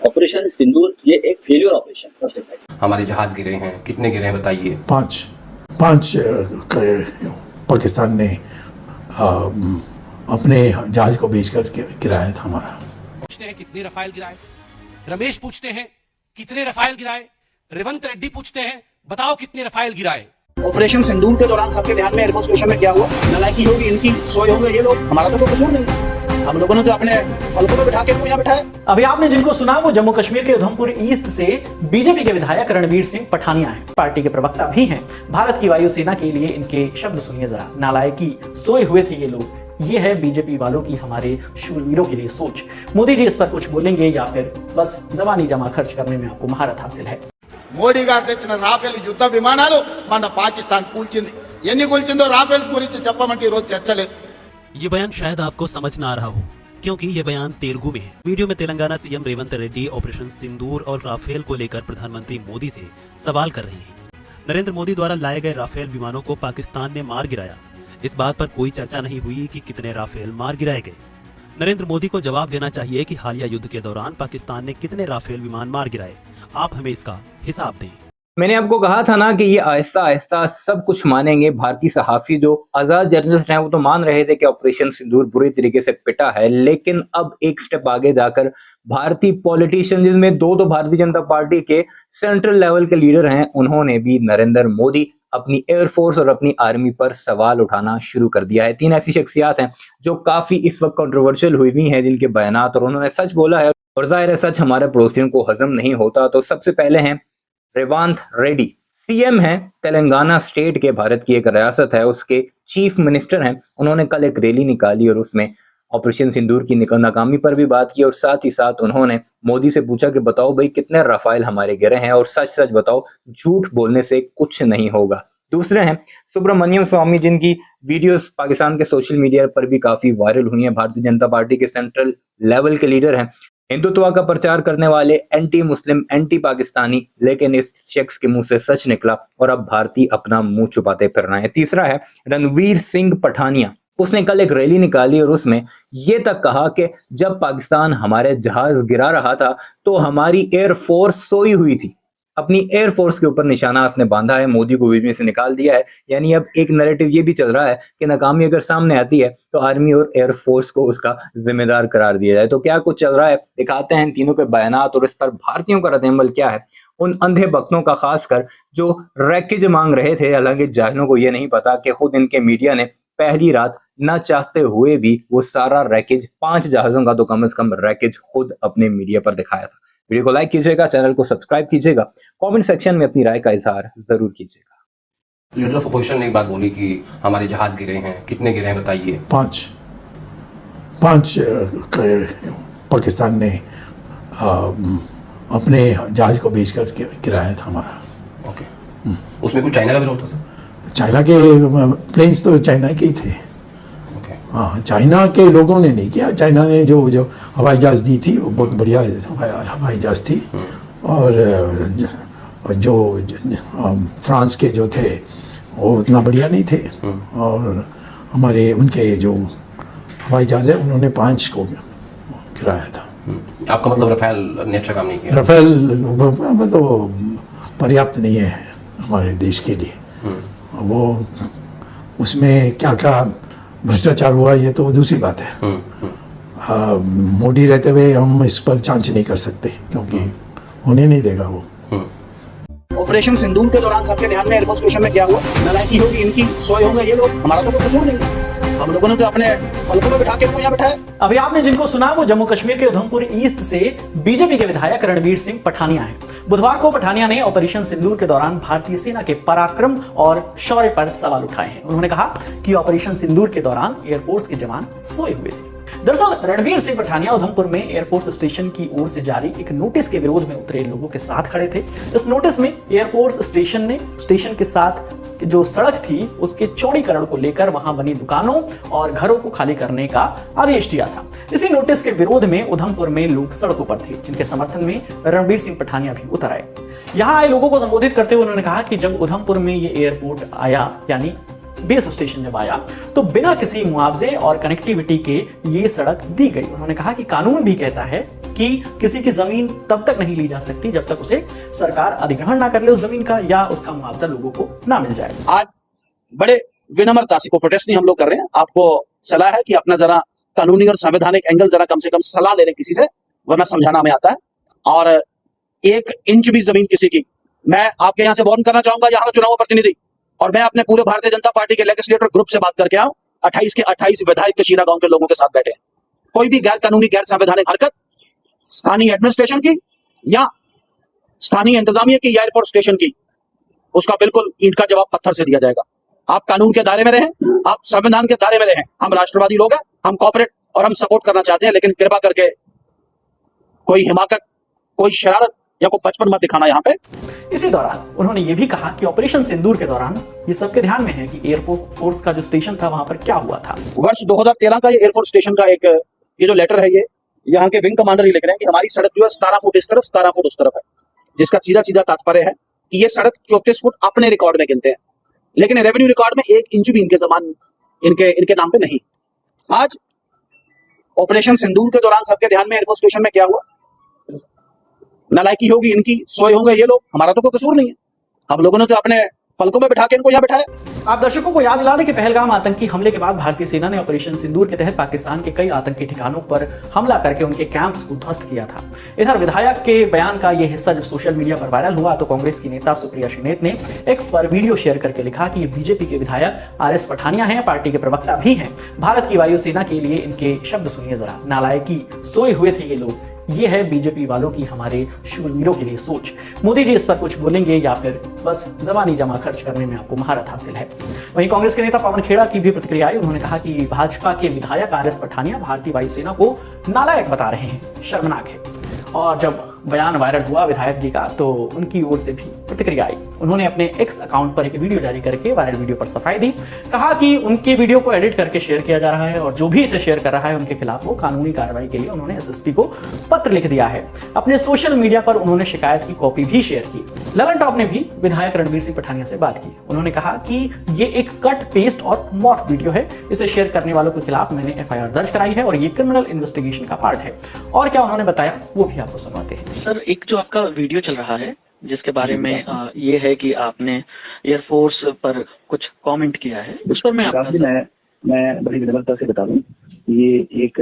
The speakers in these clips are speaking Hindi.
ऑपरेशन सिंदूर ये एक फेलियर ऑपरेशन सबसे पहले। हमारे जहाज गिरे हैं, कितने गिरे हैं बताइए? पांच पाकिस्तान ने अपने जहाज को बेचकर गिराया था हमारा। पूछते हैं कितने रफाल गिराए, रमेश पूछते हैं कितने रफाल गिराए, रेवंत रेड्डी पूछते हैं बताओ कितने रफाल गिराए। ऑपरेशन सिंदूर के दौरान सबके ध्यान में एयरफोर्स स्टेशन में क्या हुआ? नालायकी होगी इनकी, सोए होंगे ये लोग, हमारा तो कोई कसूर नहीं। हम लोगों ने तो अपने पलकों में बिठा के यहाँ बिठाया। अभी आपने जिनको सुना वो जम्मू कश्मीर के उधमपुर ईस्ट से बीजेपी के विधायक रणवीर सिंह पठानिया हैं, पार्टी के प्रवक्ता भी हैं। भारत की वायुसेना के लिए इनके शब्द सुनिए जरा। नालायकी, सोए हुए थे ये लोग, ये है बीजेपी वालों की हमारे शूरवीरों के लिए सोच। मोदी जी इस पर कुछ बोलेंगे या फिर बस जबानी जमा खर्च करने में आपको महारत हासिल है? మోడీ గారు తెచ్చిన రాఫెల్ యుద్ధ విమానాలు మన పాకిస్తాన్ కూల్చింది. ఎన్ని కూల్చిందో రాఫెల్ గురించి చెప్పమంటే ఈ రోజు చర్చలేదు. ये बयान शायद आपको समझ ना आ रहा हो क्योंकि ये बयान तेलुगु में है। वीडियो में तेलंगाना सीएम रेवंत रेड्डी ऑपरेशन सिंदूर और राफेल को लेकर प्रधानमंत्री मोदी से सवाल कर रही हैं। नरेंद्र मोदी द्वारा लाए गए राफेल विमानों को पाकिस्तान ने मार गिराया। इस बात पर कोई चर्चा नहीं हुई कि कितने राफेल मार गिराए गए। नरेंद्र मोदी को जवाब देना चाहिए कि हालिया युद्ध के दौरान पाकिस्तान ने कितने राफेल विमान मार गिराए। आप हमें इसका हिसाब दें। मैंने आपको कहा था ना कि ये आहिस्ता आहिस्ता सब कुछ मानेंगे। भारतीय सहाफी जो आजाद जर्नलिस्ट हैं वो तो मान रहे थे कि ऑपरेशन सिंदूर बुरी तरीके से पिटा है, लेकिन अब एक स्टेप आगे जाकर भारतीय पॉलिटिशियन, जिनमें दो भारतीय जनता पार्टी के सेंट्रल लेवल के लीडर हैं, उन्होंने भी नरेंद्र मोदी, अपनी एयरफोर्स और अपनी आर्मी पर सवाल उठाना शुरू कर दिया है। 3 ऐसी शख्सियात हैं जो काफी इस वक्त कंट्रोवर्शियल हुई भी हैं, जिनके बयानात और उन्होंने सच बोला है और जाहिर है सच हमारे पड़ोसियों को हजम नहीं होता। तो सबसे पहले हैं रेवंत रेड्डी, सीएम हैं तेलंगाना स्टेट के, भारत की एक रियासत है, उसके चीफ मिनिस्टर हैं। उन्होंने कल एक रैली निकाली और उसमें ऑपरेशन सिंदूर की नाकामी पर भी बात की और साथ ही साथ उन्होंने मोदी से पूछा कि बताओ भाई कितने राफेल हमारे गिरे हैं और सच सच बताओ, झूठ बोलने से कुछ नहीं होगा। दूसरे हैं सुब्रमण्यम स्वामी, जिनकी वीडियोस पाकिस्तान के सोशल मीडिया पर भी काफी वायरल हुई हैं। भारतीय जनता पार्टी के सेंट्रल लेवल के लीडर हैं, हिंदुत्व का प्रचार करने वाले, एंटी मुस्लिम, एंटी पाकिस्तानी, लेकिन इस शख्स के मुंह से सच निकला और अब भारतीय अपना मुंह छुपाते फिर रहे हैं। तीसरा है रणवीर सिंह पठानिया, उसने कल एक रैली निकाली और उसमें ये तक कहा कि जब पाकिस्तान हमारे जहाज गिरा रहा था तो हमारी एयरफोर्स सोई हुई थी। अपनी एयरफोर्स के ऊपर निशाना उसने बांधा है, मोदी को बीच में से निकाल दिया है। यानी अब एक नैरेटिव ये भी चल रहा है कि नाकामी अगर सामने आती है तो आर्मी और एयरफोर्स को उसका जिम्मेदार करार दिया जाए। तो क्या कुछ चल रहा है, दिखाते हैं इन तीनों के बयानात और इस पर भारतीयों का रद्द-ए-अमल क्या है। उन अंधे भक्तों का, खासकर जो रैकेज मांग रहे थे, हालांकि जाहिलों को ये नहीं पता कि खुद इनके मीडिया ने पहली रात न चाहते हुए भी वो सारा रैकेज, 5 जहाजों का तो कम से कम रैकेज खुद अपने मीडिया पर दिखाया था। वीडियो को लाइक कीजिएगा, चैनल को सब्सक्राइब कीजिएगा, कमेंट सेक्शन में अपनी राय का इजहार जरूर कीजिएगा। लीडर ऑफ अपोजिशन ने एक बात बोली कि हमारे जहाज गिरे हैं, कितने गिरे हैं बताइए? 5 पाकिस्तान ने अपने जहाज को बेचकर गिराया था हमारा। ओके, उसमें कुछ चाइना का भी रोल था सर? चाइना के प्लेन्स तो चाइना के ही थे। हाँ, चाइना के लोगों ने नहीं किया। चाइना ने जो हवाई जहाज दी थी वो बहुत बढ़िया हवाई जहाज थी और जो फ्रांस के जो थे वो उतना बढ़िया नहीं थे और हमारे उनके जो हवाई जहाज है उन्होंने 5 को गिराया था। आपका मतलब रफेल ने अच्छा काम नहीं किया? रफेल तो पर्याप्त नहीं है हमारे देश के लिए। वो उसमें क्या क्या भ्रष्टाचार हुआ ये तो दूसरी बात है। मोदी रहते हुए हम इस पर जांच नहीं कर सकते क्योंकि होने नहीं देगा वो। ऑपरेशन सिंदूर के दौरान सबके ध्यान में एयरफोर्स स्टेशन में क्या हुआ? नालायकी होगी इनकी, सोए होंगे ये लोग, हमारा तो कोई कसूर नहीं। हम लोगों ने तो अपने पलकों में बिठा के यहाँ बिठाया। अभी आपने जिनको सुना वो जम्मू कश्मीर के उधमपुर ईस्ट से बीजेपी के विधायक रणवीर सिंह पठानिया हैं। बुधवार को पठानिया ने ऑपरेशन सिंदूर के दौरान भारतीय सेना के पराक्रम और शौर्य पर सवाल उठाए हैं। उन्होंने कहा कि ऑपरेशन सिंदूर के दौरान एयरफोर्स के जवान सोए हुए थे। दरअसल रणवीर सिंह पठानिया उधमपुर में एयरफोर्स स्टेशन की ओर से जारी एक नोटिस के विरोध में उतरे लोगों के साथ खड़े थे। इस नोटिस में एयरफोर्स स्टेशन ने स्टेशन के साथ जो सड़क थी उसके चौड़ीकरण को लेकर वहां बनी दुकानों और घरों को खाली करने का आदेश दिया था। इसी नोटिस के विरोध में उधमपुर में लोग सड़कों पर थे, जिनके समर्थन में रणवीर सिंह पठानिया भी उतर आए। यहां आए लोगों को संबोधित करते हुए उन्होंने कहा कि जब उधमपुर में ये एयरपोर्ट आया, यानी बेस स्टेशन जब आया, तो बिना किसी मुआवजे और कनेक्टिविटी के ये सड़क दी गई। उन्होंने कहा कि कानून भी कहता है कि किसी की जमीन तब तक नहीं ली जा सकती जब तक उसे सरकार अधिग्रहण ना कर ले उस जमीन का या उसका मुआवजा लोगों को ना मिल जाए। आज बड़े विनम्रता से, को प्रोटेस्ट नहीं हम लोग कर रहे हैं, आपको सलाह है कि अपना जरा कानूनी और संवैधानिक एंगल जरा कम से कम सलाह ले लें किसी से, वरना समझाना हमें आता है। और 1 इंच भी जमीन किसी की, मैं आपके यहाँ से वार्न करना चाहूंगा, यहाँ का चुनाव प्रतिनिधि, और मैं अपने पूरे भारतीय जनता पार्टी के लेजिस्लेटर ग्रुप से बात करके आऊं, 28 के 28 विधायक कशीरा गांव के लोगों के साथ बैठे हैं। कोई भी गैर कानूनी गैर संवैधानिक हरकत स्थानीय एडमिनिस्ट्रेशन की या स्थानीय इंतजामिया की या एयरफोर्स स्टेशन की, उसका बिल्कुल ईंट का जवाब पत्थर से दिया जाएगा। आप कानून के दायरे में रहें, आप संविधान के दायरे में रहें। हम राष्ट्रवादी लोग हैं, हम कॉपरेट और हम सपोर्ट करना चाहते हैं, लेकिन कृपा करके कोई हिमाकत, कोई शरारत या कोई बचपन मत दिखाना यहाँ पे। इसी दौरान उन्होंने ये भी कहा कि ऑपरेशन सिंदूर के दौरान ये सबके ध्यान में है कि एयरफोर्स का जो स्टेशन था वहां पर क्या हुआ था। वर्ष 2013 का ये एयरफोर्स स्टेशन का एक ये जो लेटर है, ये यहाँ के विंग कमांडर ही लिख रहे हैं कि हमारी सड़क जो है 17 फुट इस तरफ 17 फुट उस तरफ है, जिसका सीधा सीधा तात्पर्य है कि ये सड़क 34 फुट अपने रिकॉर्ड में गिनते हैं, लेकिन रेवेन्यू रिकॉर्ड में 1 इंच भी इनके समान इनके नाम पे नहीं। आज ऑपरेशन सिंदूर के दौरान सबके ध्यान में एयरफोर्स स्टेशन में क्या हुआ, नालायकी होगी इनकी, सोए होंगे ये लोग, हमारा तो कोई कसूर नहीं है। हम लोगों ने तो अपने पलकों में बिठा के इनको यहाँ बिठाया। आप दर्शकों को याद दिला दें कि पहलगाम आतंकी हमले के बाद भारतीय सेना ने ऑपरेशन सिंदूर के तहत पाकिस्तान के कई आतंकी ठिकानों पर हमला करके उनके कैंप्स को ध्वस्त किया था। इधर विधायक के बयान का यह हिस्सा जब सोशल मीडिया पर वायरल हुआ तो कांग्रेस की नेता सुप्रिया श्रीनेत ने एक्स पर वीडियो शेयर करके लिखा कि ये बीजेपी के विधायक RS पठानिया हैं, पार्टी के प्रवक्ता भी हैं। भारत की वायुसेना के लिए इनके शब्द सुनिए जरा, नालायकी सोए हुए थे ये लोग, ये है बीजेपी वालों की हमारे शूरवीरों के लिए सोच। मोदी जी इस पर कुछ बोलेंगे या फिर बस जबानी जमा खर्च करने में आपको महारत हासिल है। वहीं कांग्रेस के नेता पवन खेड़ा की भी प्रतिक्रिया आई। उन्होंने कहा कि भाजपा के विधायक RS पठानिया भारतीय वायुसेना को नालायक बता रहे हैं, शर्मनाक है। और जब बयान वायरल हुआ विधायक जी का तो उनकी ओर से भी प्रतिक्रिया आई। उन्होंने अपने एक्स अकाउंट पर एक वीडियो जारी करके वायरल वीडियो पर सफाई दी। कहा कि उनके वीडियो को एडिट करके शेयर किया जा रहा है और जो भी इसे शेयर कर रहा है उनके खिलाफ वो कानूनी कार्रवाई के लिए उन्होंने SSP को पत्र लिख दिया है। अपने सोशल मीडिया पर उन्होंने शिकायत की कॉपी भी शेयर की। ललन टॉप ने भी विधायक रणवीर सिंह पठानिया से बात की। उन्होंने कहा कि ये एक कट पेस्ट और मॉर्फ वीडियो है, इसे शेयर करने वालों के खिलाफ मैंने FIR दर्ज कराई है और ये क्रिमिनल इन्वेस्टिगेशन का पार्ट है। और क्या उन्होंने बताया वो भी आपको सुनवाते हैं। सर, एक जो आपका वीडियो चल रहा है जिसके बारे में ये है कि आपने एयरफोर्स पर कुछ कमेंट किया है, उस पर मैं बड़ी विनम्रता से बता दूं, ये एक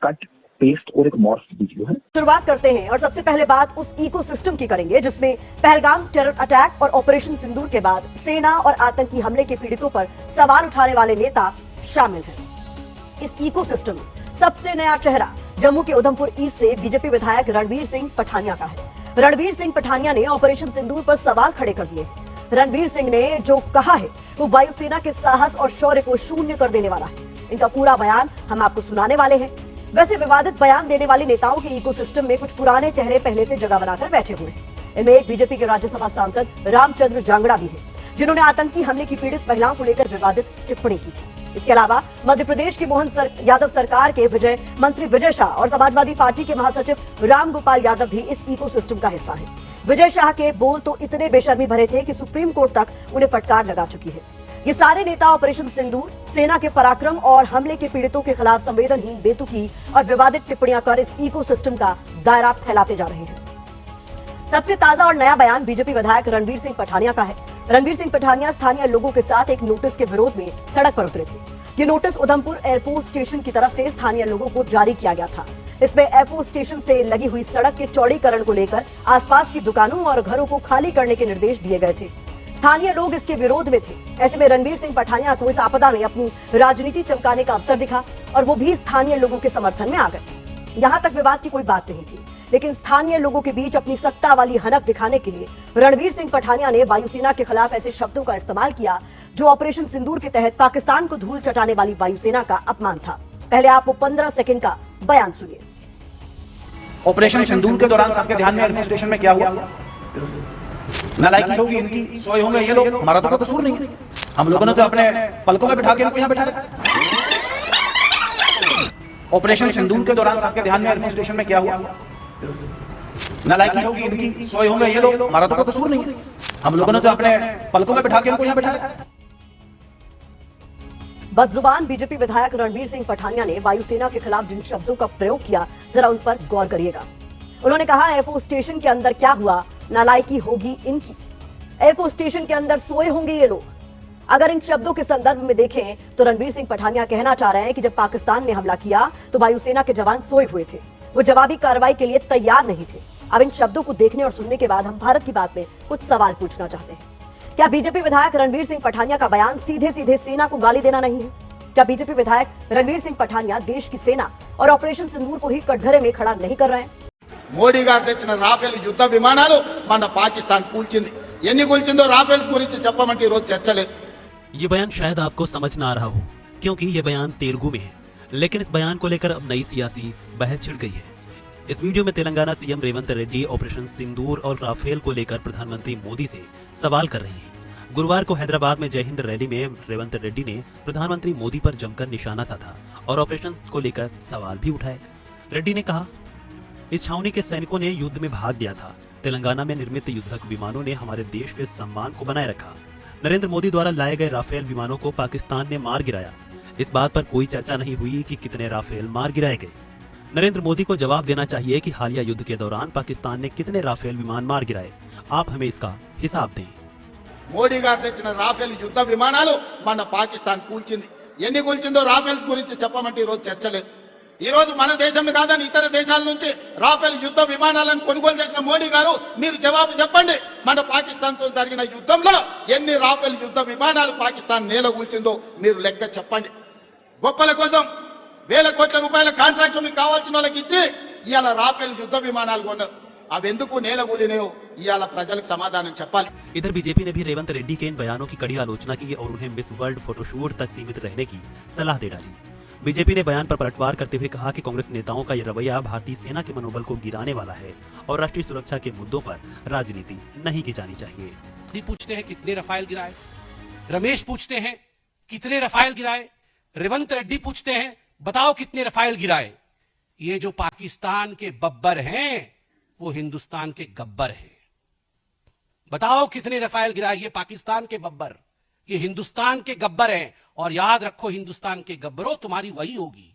कट पेस्ट और एक मॉर्फ वीडियो है। शुरुआत करते हैं और सबसे पहले बात उस इकोसिस्टम की करेंगे जिसमें पहलगाम टेरर अटैक और ऑपरेशन सिंदूर के बाद सेना और आतंकी हमले के पीड़ितों पर सवाल उठाने वाले नेता शामिल हैं। इस इकोसिस्टम में सबसे नया चेहरा जम्मू के उधमपुर ईस्ट से बीजेपी विधायक रणवीर सिंह पठानिया का है। रणवीर सिंह पठानिया ने ऑपरेशन सिंदूर पर सवाल खड़े कर दिए। रणवीर सिंह ने जो कहा है वो वायुसेना के साहस और शौर्य को शून्य कर देने वाला है। इनका पूरा बयान हम आपको सुनाने वाले हैं। वैसे विवादित बयान देने वाले नेताओं के इकोसिस्टम में कुछ पुराने चेहरे पहले से जगह बनाकर बैठे हुए हैं। इनमें एक बीजेपी के राज्यसभा सांसद रामचंद्र जांगड़ा भी है, जिन्होंने आतंकी हमले की पीड़ित महिलाओं को लेकर विवादित टिप्पणी की थी। इसके अलावा मध्य प्रदेश की मोहन यादव सरकार के मंत्री विजय शाह और समाजवादी पार्टी के महासचिव राम गोपाल यादव भी इस इकोसिस्टम का हिस्सा हैं। विजय शाह के बोल तो इतने बेशर्मी भरे थे कि सुप्रीम कोर्ट तक उन्हें फटकार लगा चुकी है। ये सारे नेता ऑपरेशन सिंदूर, सेना के पराक्रम और हमले के पीड़ितों के खिलाफ संवेदनहीन, बेतुकी और विवादित टिप्पणियां कर इस इकोसिस्टम का दायरा फैलाते जा रहे हैं। सबसे ताजा और नया बयान बीजेपी विधायक रणवीर सिंह पठानिया का है। रणवीर सिंह पठानिया स्थानीय लोगों के साथ एक नोटिस के विरोध में सड़क पर उतरे थे। ये नोटिस उधमपुर एयरफोर्स स्टेशन की तरफ से स्थानीय लोगों को जारी किया गया था। इसमें एयरफोर्स स्टेशन से लगी हुई सड़क के चौड़ीकरण को लेकर आसपास की दुकानों और घरों को खाली करने के निर्देश दिए गए थे। स्थानीय लोग इसके विरोध में थे। ऐसे में रणवीर सिंह पठानिया को इस आपदा में अपनी राजनीति चमकाने का अवसर दिखा और वो भी स्थानीय लोगों के समर्थन में आ गए। यहाँ तक विवाद की कोई बात नहीं थी, लेकिन स्थानीय लोगों के बीच अपनी सत्ता वाली हनक दिखाने के लिए रणवीर सिंह पठानिया ने वायुसेना के खिलाफ ऐसे शब्दों का इस्तेमाल किया जो ऑपरेशन सिंदूर के तहत पाकिस्तान को धूल चटाने वाली वायुसेना का अपमान था। पहले आप वो 15 सेकंड का बयान सुनिए। ऑपरेशन सिंदूर के दौरान सबके ध्यान में एयरफोर्स स्टेशन में क्या हुआ, नालायकी होगी इनकी, सोए होंगे ये लोग, हमारा तो कोई कसूर नहीं है। हम लोगों ने तो अपने पलकों में बिठा के इनको यहाँ बिठाया। ऑपरेशन सिंदूर के दौरान सबके ध्यान में एयरफोर्स स्टेशन में क्या हुआ, नालायकी होगी इनकी, सोए होंगे ये लोग, हमारा तो कोई कसूर नहीं है। हम लोगों ने तो अपने पलकों में बिठा के इनको यहाँ बिठाया। बदजुबान बीजेपी विधायक रणवीर सिंह पठानिया ने वायुसेना के खिलाफ जिन शब्दों का प्रयोग किया, जरा उन पर गौर करिएगा। उन्होंने कहा, एयरफोर्स स्टेशन के अंदर क्या हुआ, नालायकी होगी इनकी। एयरफोर्स स्टेशन के अंदर सोए होंगे ये लोग। अगर इन शब्दों के संदर्भ में देखें तो रणवीर सिंह पठानिया कहना चाह रहे हैं कि जब पाकिस्तान ने हमला किया तो वायुसेना के जवान सोए हुए थे, वो जवाबी कार्रवाई के लिए तैयार नहीं थे। अब इन शब्दों को देखने और सुनने के बाद हम भारत की बात में कुछ सवाल पूछना चाहते हैं। क्या बीजेपी विधायक रणवीर सिंह पठानिया का बयान सीधे सीधे सेना को गाली देना नहीं है? क्या बीजेपी विधायक रणवीर सिंह पठानिया देश की सेना और ऑपरेशन सिंदूर को ही कटघरे में खड़ा नहीं कर रहे हैं? మోడీ గారు తెచ్చిన రాఫెల్ యుద్ధ విమానాలు మన పాకిస్తాన్ కూల్చింది. ఎన్ని కూల్చిందో రాఫెల్ గురించి చెప్పమంటే ఈ రోజు చర్చలేదు. ये बयान शायद आपको समझ ना आ रहा हो क्योंकि ये बयान तेलुगु में है, लेकिन इस बयान को लेकर अब नई सियासी बहस छिड़ गई है। इस वीडियो में तेलंगाना सीएम रेवंत रेड्डी ऑपरेशन सिंदूर और राफेल को लेकर प्रधानमंत्री मोदी से सवाल कर रही हैं। गुरुवार को हैदराबाद में जय हिंद रैली में रेवंत रेड्डी ने प्रधानमंत्री मोदी पर जमकर निशाना साधा और ऑपरेशन को लेकर सवाल भी उठाए। रेड्डी ने कहा, इस छावनी के सैनिकों ने युद्ध में भाग लिया था। तेलंगाना में निर्मित युद्धक विमानों ने हमारे देश के सम्मान को बनाए रखा। नरेंद्र मोदी द्वारा लाए गए राफेल विमानों को पाकिस्तान ने मार गिराया। इस बात पर कोई चर्चा नहीं हुई कि कितने राफेल मार गिराए गए। नरेंद्र मोदी को जवाब देना चाहिए कि हालिया युद्ध के दौरान पाकिस्तान ने कितने राफेल विमान मार गिराए। आप हमें इसका हिसाब दें। మోడీ గారు తెచ్చిన రాఫెల్ యుద్ధ విమానాలు మన పాకిస్తాన్ కూల్చింది. ఎన్ని కూల్చిందో రాఫెల్ గురించి చెప్పమంటే ఈ రోజు చర్చలేదు. ఈ రోజు మన దేశం కాదని ఇతర దేశాల నుంచి రాఫెల్ యుద్ధ విమానాలను కొనుగోలు చేసిన మోడీ గారు మీరు జవాబు చెప్పండి. మన పాకిస్తాన్ తో జరిగిన యుద్ధంలో ఎన్ని రాఫెల్ యుద్ధ విమానాలు పాకిస్తాన్ నేల కూల్చిందో మీరు లెక్క చెప్పండి. గొప్పల కోసం వేల కోట్ల రూపాయల కాంట్రాక్టులు మీకు కావాల్సిన వాళ్ళకి ఇచ్చి ఇవాళ రాఫెల్ యుద్ధ విమానాలు కొన్నారు. అవెందుకు నేల కూలినాయో ఇవాళ ప్రజలకు సమాధానం చెప్పాలి. इधर बीजेपी ने भी रेवंत रेड्डी के इन बयानों की कड़ी आलोचना की और उन्हें मिस वर्ल्ड फोटोशूट तक सीमित रहने की सलाह दे डाली। बीजेपी ने बयान पर पलटवार करते हुए कहा कि कांग्रेस नेताओं का यह रवैया भारतीय सेना के मनोबल को गिराने वाला है और राष्ट्रीय सुरक्षा के मुद्दों पर राजनीति नहीं की जानी चाहिए। मोदी पूछते हैं कितने रफाल गिराए, रमेश पूछते हैं कितने रफाल गिराए, रेवंत रेड्डी पूछते हैं बताओ कितने रफाल गिराए। ये जो पाकिस्तान के बब्बर हैं वो हिंदुस्तान के गब्बर हैं। बताओ कितने रफाल गिराए। ये पाकिस्तान के बब्बर, ये हिंदुस्तान के गब्बर हैं। और याद रखो, हिंदुस्तान के गब्बरों, तुम्हारी वही होगी